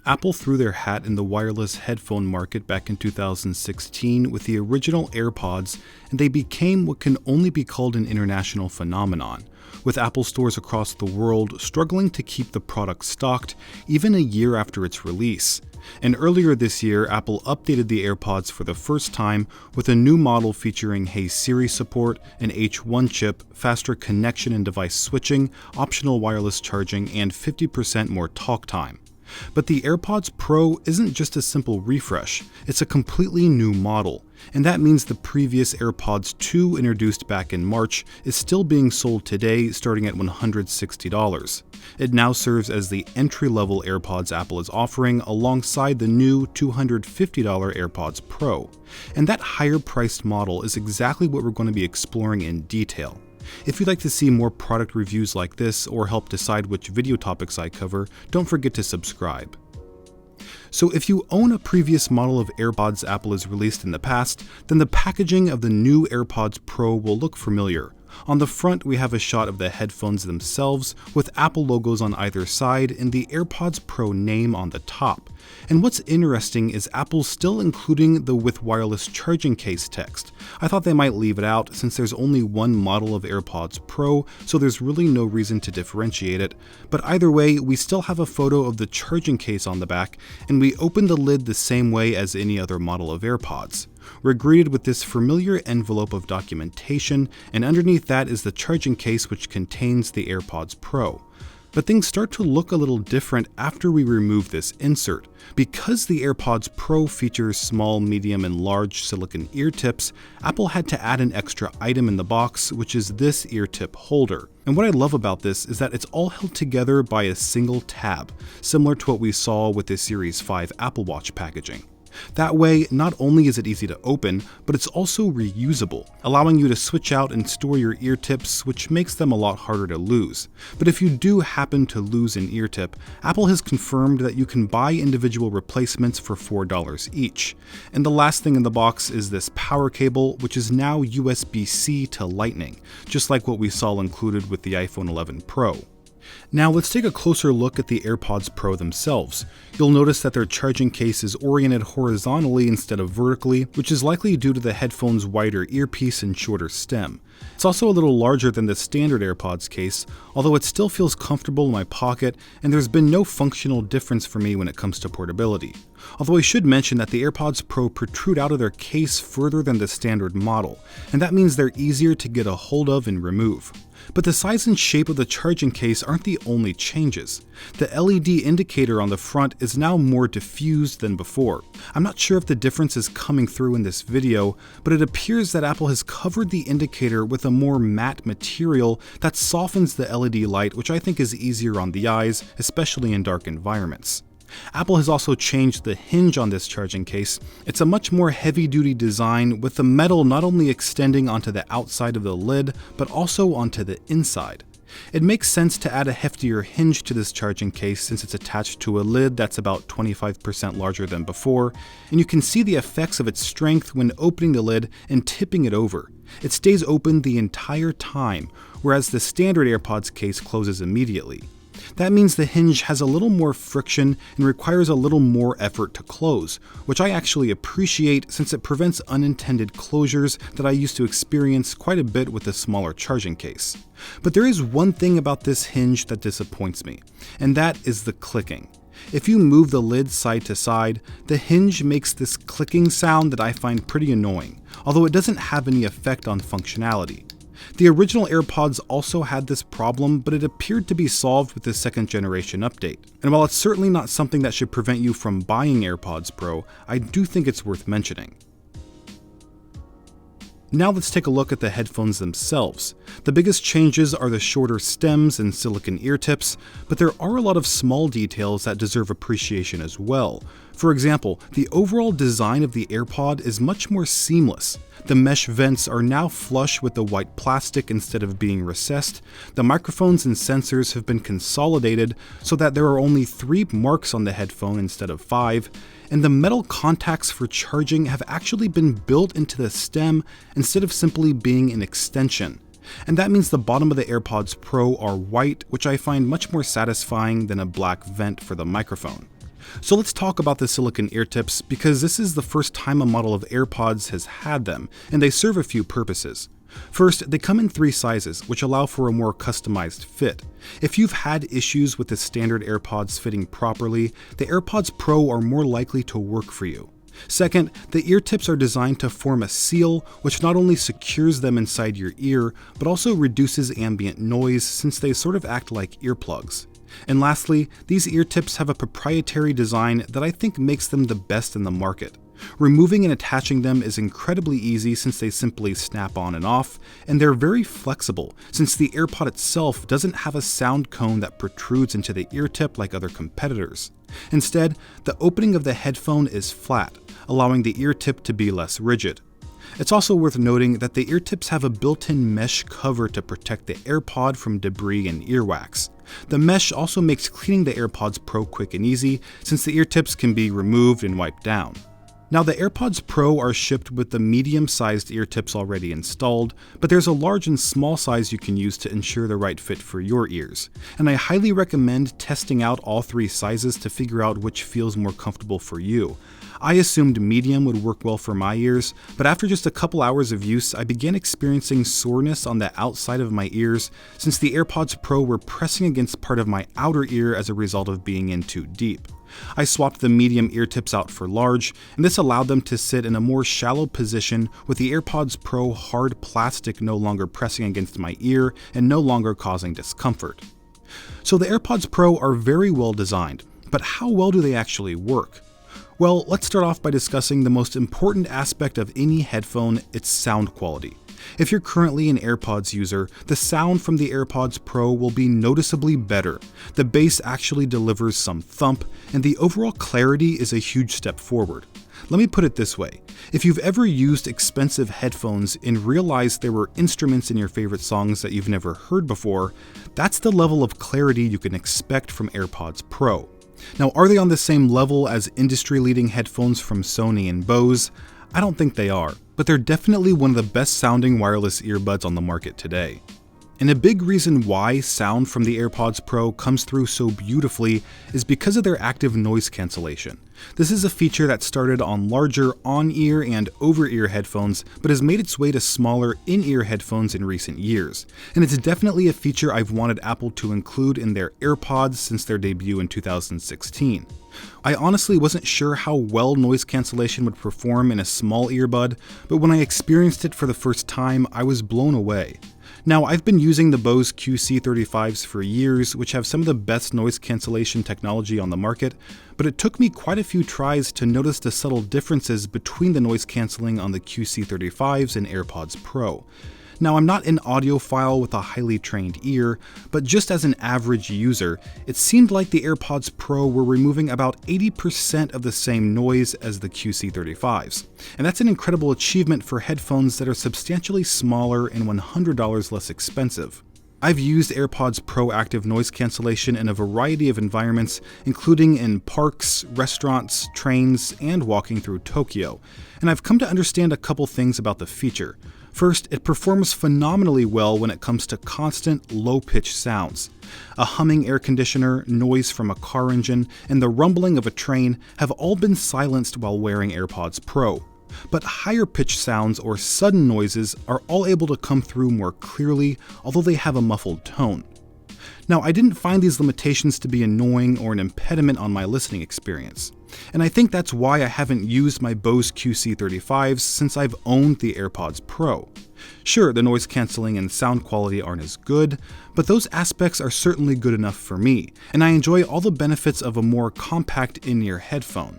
Apple threw their hat in the wireless headphone market back in 2016 with the original AirPods, and they became what can only be called an international phenomenon, with Apple stores across the world struggling to keep the product stocked even a year after its release. And earlier this year, Apple updated the AirPods for the first time with a new model featuring Hey Siri support, an H1 chip, faster connection and device switching, optional wireless charging, and 50% more talk time. But the AirPods Pro isn't just a simple refresh, it's a completely new model, and that means the previous AirPods 2 introduced back in March is still being sold today starting at $160. It now serves as the entry-level AirPods Apple is offering alongside the new $250 AirPods Pro, and that higher-priced model is exactly what we're going to be exploring in detail. If you'd like to see more product reviews like this or help decide which video topics I cover, don't forget to subscribe. So if you own a previous model of AirPods Apple has released in the past, then the packaging of the new AirPods Pro will look familiar. On the front, we have a shot of the headphones themselves, with Apple logos on either side and the AirPods Pro name on the top. And what's interesting is Apple's still including the with wireless charging case text. I thought they might leave it out since there's only one model of AirPods Pro, so there's really no reason to differentiate it. But either way, we still have a photo of the charging case on the back, and we open the lid the same way as any other model of AirPods. We're greeted with this familiar envelope of documentation, and underneath that is the charging case which contains the AirPods Pro. But things start to look a little different after we remove this insert. Because the AirPods Pro features small, medium, and large silicone ear tips, Apple had to add an extra item in the box, which is this ear tip holder. And what I love about this is that it's all held together by a single tab, similar to what we saw with the Series 5 Apple Watch packaging. That way, not only is it easy to open, but it's also reusable, allowing you to switch out and store your ear tips, which makes them a lot harder to lose. But if you do happen to lose an ear tip, Apple has confirmed that you can buy individual replacements for $4 each. And the last thing in the box is this power cable, which is now USB-C to Lightning, just like what we saw included with the iPhone 11 Pro. Now let's take a closer look at the AirPods Pro themselves. You'll notice that their charging case is oriented horizontally instead of vertically, which is likely due to the headphone's wider earpiece and shorter stem. It's also a little larger than the standard AirPods case, although it still feels comfortable in my pocket, and there's been no functional difference for me when it comes to portability. Although I should mention that the AirPods Pro protrude out of their case further than the standard model, and that means they're easier to get a hold of and remove. But the size and shape of the charging case aren't the only changes. The LED indicator on the front is now more diffused than before. I'm not sure if the difference is coming through in this video, but it appears that Apple has covered the indicator with a more matte material that softens the LED light, which I think is easier on the eyes, especially in dark environments. Apple has also changed the hinge on this charging case. It's a much more heavy-duty design, with the metal not only extending onto the outside of the lid, but also onto the inside. It makes sense to add a heftier hinge to this charging case since it's attached to a lid that's about 25% larger than before, and you can see the effects of its strength when opening the lid and tipping it over. It stays open the entire time, whereas the standard AirPods case closes immediately. That means the hinge has a little more friction and requires a little more effort to close, which I actually appreciate since it prevents unintended closures that I used to experience quite a bit with the smaller charging case. But there is one thing about this hinge that disappoints me, and that is the clicking. If you move the lid side to side, the hinge makes this clicking sound that I find pretty annoying, although it doesn't have any effect on functionality. The original AirPods also had this problem, but it appeared to be solved with the second generation update. And while it's certainly not something that should prevent you from buying AirPods Pro, I do think it's worth mentioning. Now let's take a look at the headphones themselves. The biggest changes are the shorter stems and silicone ear tips, but there are a lot of small details that deserve appreciation as well. For example, the overall design of the AirPod is much more seamless. The mesh vents are now flush with the white plastic instead of being recessed. The microphones and sensors have been consolidated so that there are only 3 marks on the headphone instead of 5. And the metal contacts for charging have actually been built into the stem instead of simply being an extension. And that means the bottom of the AirPods Pro are white, which I find much more satisfying than a black vent for the microphone. So let's talk about the silicone ear tips because this is the first time a model of AirPods has had them, and they serve a few purposes. First, they come in 3 sizes, which allow for a more customized fit. If you've had issues with the standard AirPods fitting properly, the AirPods Pro are more likely to work for you. Second, the ear tips are designed to form a seal, which not only secures them inside your ear, but also reduces ambient noise since they sort of act like earplugs. And lastly, these ear tips have a proprietary design that I think makes them the best in the market. Removing and attaching them is incredibly easy since they simply snap on and off, and they're very flexible since the AirPod itself doesn't have a sound cone that protrudes into the ear tip like other competitors. Instead, the opening of the headphone is flat, allowing the ear tip to be less rigid. It's also worth noting that the ear tips have a built-in mesh cover to protect the AirPod from debris and earwax. The mesh also makes cleaning the AirPods Pro quick and easy since the ear tips can be removed and wiped down. Now, the AirPods Pro are shipped with the medium-sized ear tips already installed, but there's a large and small size you can use to ensure the right fit for your ears. And I highly recommend testing out all 3 sizes to figure out which feels more comfortable for you. I assumed medium would work well for my ears, but after just a couple hours of use, I began experiencing soreness on the outside of my ears since the AirPods Pro were pressing against part of my outer ear as a result of being in too deep. I swapped the medium ear tips out for large, and this allowed them to sit in a more shallow position with the AirPods Pro hard plastic no longer pressing against my ear and no longer causing discomfort. So the AirPods Pro are very well designed, but how well do they actually work? Well, let's start off by discussing the most important aspect of any headphone, its sound quality. If you're currently an AirPods user, the sound from the AirPods Pro will be noticeably better. The bass actually delivers some thump, and the overall clarity is a huge step forward. Let me put it this way. If you've ever used expensive headphones and realized there were instruments in your favorite songs that you've never heard before, that's the level of clarity you can expect from AirPods Pro. Now, are they on the same level as industry-leading headphones from Sony and Bose? I don't think they are, but they're definitely one of the best sounding wireless earbuds on the market today. And a big reason why sound from the AirPods Pro comes through so beautifully is because of their active noise cancellation. This is a feature that started on larger on-ear and over-ear headphones, but has made its way to smaller in-ear headphones in recent years. And it's definitely a feature I've wanted Apple to include in their AirPods since their debut in 2016. I honestly wasn't sure how well noise cancellation would perform in a small earbud, but when I experienced it for the first time, I was blown away. Now, I've been using the Bose QC35s for years, which have some of the best noise cancellation technology on the market, but it took me quite a few tries to notice the subtle differences between the noise cancelling on the QC35s and AirPods Pro. Now, I'm not an audiophile with a highly trained ear, but just as an average user, it seemed like the AirPods Pro were removing about 80% of the same noise as the QC35s. And that's an incredible achievement for headphones that are substantially smaller and $100 less expensive. I've used AirPods Pro active noise cancellation in a variety of environments, including in parks, restaurants, trains, and walking through Tokyo. And I've come to understand a couple things about the feature. First, it performs phenomenally well when it comes to constant, low-pitched sounds. A humming air conditioner, noise from a car engine, and the rumbling of a train have all been silenced while wearing AirPods Pro. But higher-pitched sounds or sudden noises are all able to come through more clearly, although they have a muffled tone. Now, I didn't find these limitations to be annoying or an impediment on my listening experience. And I think that's why I haven't used my Bose QC35s since I've owned the AirPods Pro. Sure, the noise cancelling and sound quality aren't as good, but those aspects are certainly good enough for me, and I enjoy all the benefits of a more compact in-ear headphone.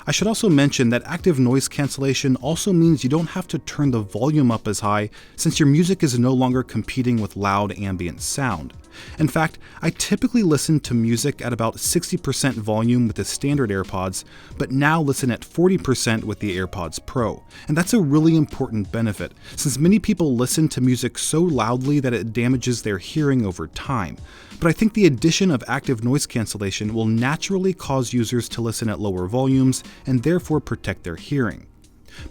I should also mention that active noise cancellation also means you don't have to turn the volume up as high since your music is no longer competing with loud ambient sound. In fact, I typically listen to music at about 60% volume with the standard AirPods, but now listen at 40% with the AirPods Pro. And that's a really important benefit, since many people listen to music so loudly that it damages their hearing over time. But I think the addition of active noise cancellation will naturally cause users to listen at lower volumes and therefore protect their hearing.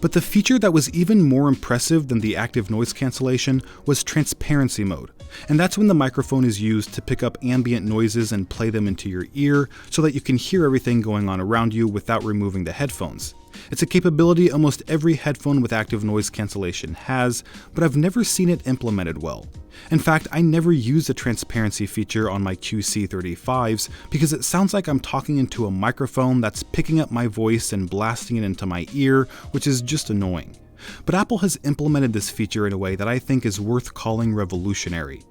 But the feature that was even more impressive than the active noise cancellation was transparency mode. And that's when the microphone is used to pick up ambient noises and play them into your ear so that you can hear everything going on around you without removing the headphones. It's a capability almost every headphone with active noise cancellation has, but I've never seen it implemented well. In fact, I never use the transparency feature on my QC35s because it sounds like I'm talking into a microphone that's picking up my voice and blasting it into my ear, which is just annoying. But Apple has implemented this feature in a way that I think is worth calling revolutionary.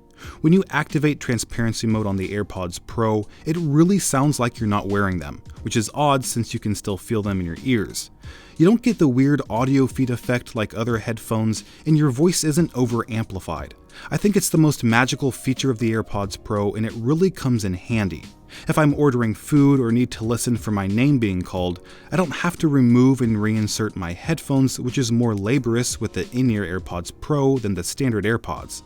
When you activate transparency mode on the AirPods Pro, it really sounds like you're not wearing them, which is odd since you can still feel them in your ears. You don't get the weird audio feed effect like other headphones, and your voice isn't over-amplified. I think it's the most magical feature of the AirPods Pro, and it really comes in handy. If I'm ordering food or need to listen for my name being called, I don't have to remove and reinsert my headphones, which is more laborious with the in-ear AirPods Pro than the standard AirPods.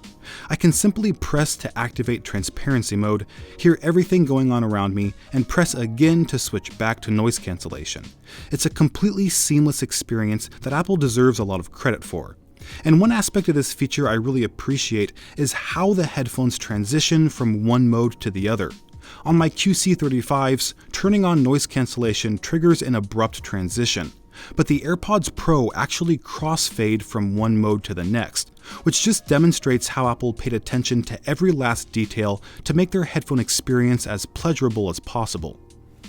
I can simply press to activate transparency mode, hear everything going on around me, and press again to switch back to noise cancellation. It's a completely seamless experience that Apple deserves a lot of credit for. And one aspect of this feature I really appreciate is how the headphones transition from one mode to the other. On my QC35s, turning on noise cancellation triggers an abrupt transition, but the AirPods Pro actually crossfade from one mode to the next, which just demonstrates how Apple paid attention to every last detail to make their headphone experience as pleasurable as possible.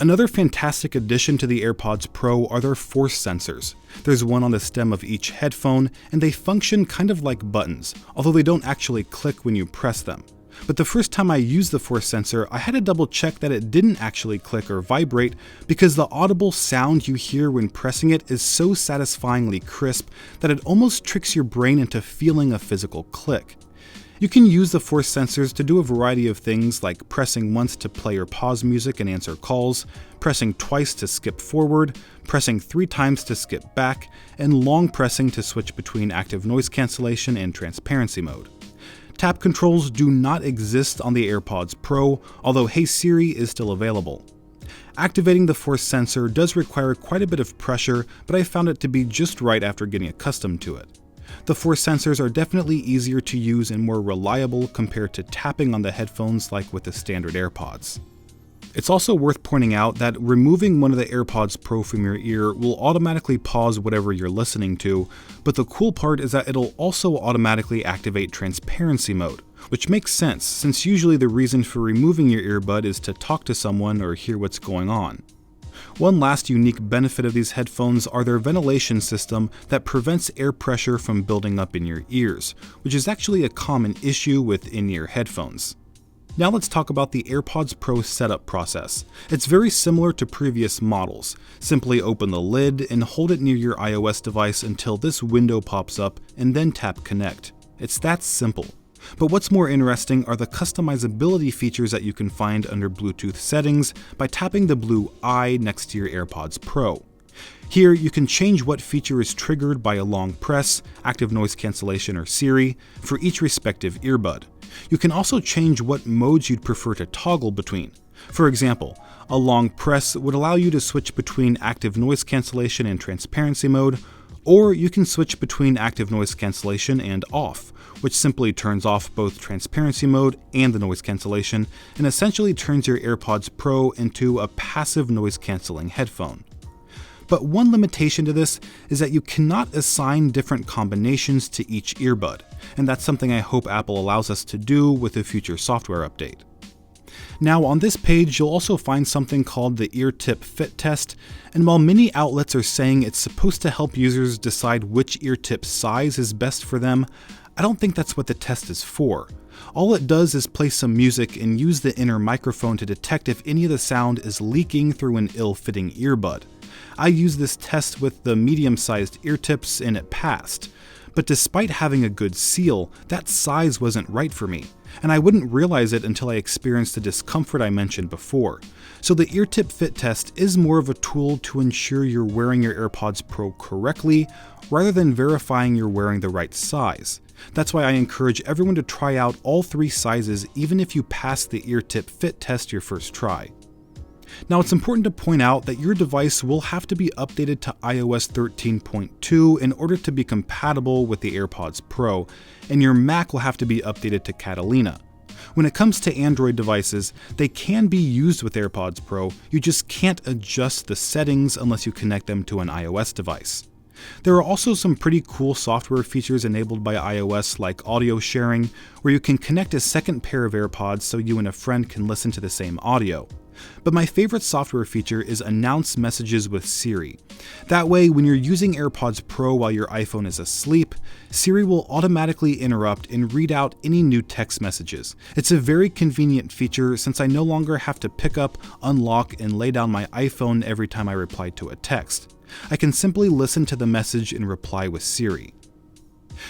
Another fantastic addition to the AirPods Pro are their force sensors. There's one on the stem of each headphone, and they function kind of like buttons, although they don't actually click when you press them. But the first time I used the force sensor, I had to double check that it didn't actually click or vibrate because the audible sound you hear when pressing it is so satisfyingly crisp that it almost tricks your brain into feeling a physical click. You can use the force sensors to do a variety of things like pressing once to play or pause music and answer calls, pressing twice to skip forward, pressing 3 times to skip back, and long pressing to switch between active noise cancellation and transparency mode. Tap controls do not exist on the AirPods Pro, although Hey Siri is still available. Activating the force sensor does require quite a bit of pressure, but I found it to be just right after getting accustomed to it. The force sensors are definitely easier to use and more reliable compared to tapping on the headphones like with the standard AirPods. It's also worth pointing out that removing one of the AirPods Pro from your ear will automatically pause whatever you're listening to, but the cool part is that it'll also automatically activate transparency mode, which makes sense since usually the reason for removing your earbud is to talk to someone or hear what's going on. One last unique benefit of these headphones are their ventilation system that prevents air pressure from building up in your ears, which is actually a common issue with in-ear headphones. Now let's talk about the AirPods Pro setup process. It's very similar to previous models. Simply open the lid and hold it near your iOS device until this window pops up and then tap Connect. It's that simple. But what's more interesting are the customizability features that you can find under Bluetooth settings by tapping the blue eye next to your AirPods Pro. Here, you can change what feature is triggered by a long press, active noise cancellation, or Siri for each respective earbud. You can also change what modes you'd prefer to toggle between. For example, a long press would allow you to switch between active noise cancellation and transparency mode, or you can switch between active noise cancellation and off, which simply turns off both transparency mode and the noise cancellation, and essentially turns your AirPods Pro into a passive noise cancelling headphone. But one limitation to this is that you cannot assign different combinations to each earbud, and that's something I hope Apple allows us to do with a future software update. Now on this page, you'll also find something called the ear tip fit test, and while many outlets are saying it's supposed to help users decide which ear tip size is best for them, I don't think that's what the test is for. All it does is play some music and use the inner microphone to detect if any of the sound is leaking through an ill-fitting earbud. I used this test with the medium-sized ear tips and it passed. But despite having a good seal, that size wasn't right for me, and I wouldn't realize it until I experienced the discomfort I mentioned before. So the ear tip fit test is more of a tool to ensure you're wearing your AirPods Pro correctly, rather than verifying you're wearing the right size. That's why I encourage everyone to try out all 3 sizes even if you pass the ear tip fit test your first try. Now, it's important to point out that your device will have to be updated to iOS 13.2 in order to be compatible with the AirPods Pro, and your Mac will have to be updated to Catalina. When it comes to Android devices, they can be used with AirPods Pro, you just can't adjust the settings unless you connect them to an iOS device. There are also some pretty cool software features enabled by iOS, like audio sharing, where you can connect a second pair of AirPods so you and a friend can listen to the same audio. But my favorite software feature is Announce Messages with Siri. That way, when you're using AirPods Pro while your iPhone is asleep, Siri will automatically interrupt and read out any new text messages. It's a very convenient feature since I no longer have to pick up, unlock, and lay down my iPhone every time I reply to a text. I can simply listen to the message and reply with Siri.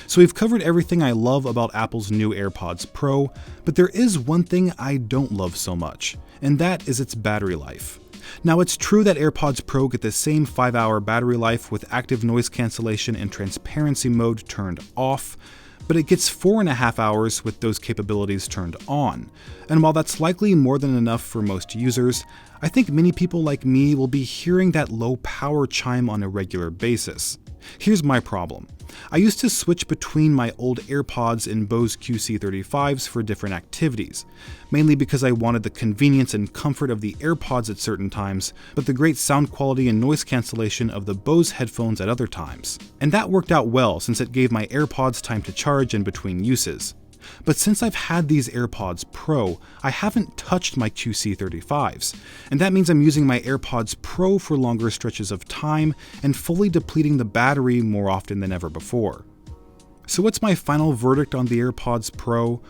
So we've covered everything I love about Apple's new AirPods Pro, but there is one thing I don't love so much, and that is its battery life. Now, it's true that AirPods Pro get the same 5-hour battery life with active noise cancellation and transparency mode turned off, but it gets 4.5 hours with those capabilities turned on. And while that's likely more than enough for most users, I think many people like me will be hearing that low power chime on a regular basis. Here's my problem. I used to switch between my old AirPods and Bose QC35s for different activities, mainly because I wanted the convenience and comfort of the AirPods at certain times, but the great sound quality and noise cancellation of the Bose headphones at other times. And that worked out well since it gave my AirPods time to charge in between uses. But since I've had these AirPods Pro, I haven't touched my QC35s, and that means I'm using my AirPods Pro for longer stretches of time and fully depleting the battery more often than ever before. So what's my final verdict on the AirPods Pro?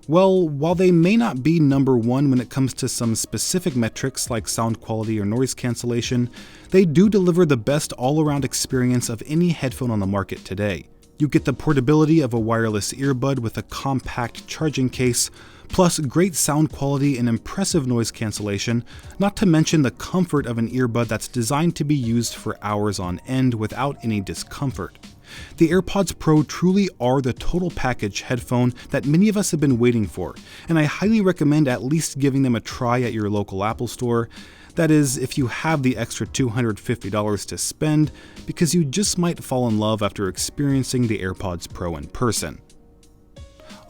Well, while they may not be number one when it comes to some specific metrics like sound quality or noise cancellation, they do deliver the best all-around experience of any headphone on the market today. You get the portability of a wireless earbud with a compact charging case, plus great sound quality and impressive noise cancellation, not to mention the comfort of an earbud that's designed to be used for hours on end without any discomfort. The AirPods Pro truly are the total package headphone that many of us have been waiting for, and I highly recommend at least giving them a try at your local Apple store. That is, if you have the extra $250 to spend, because you just might fall in love after experiencing the AirPods Pro in person.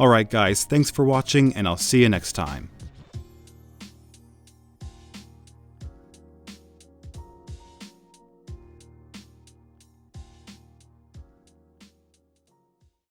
Alright guys, thanks for watching, and I'll see you next time.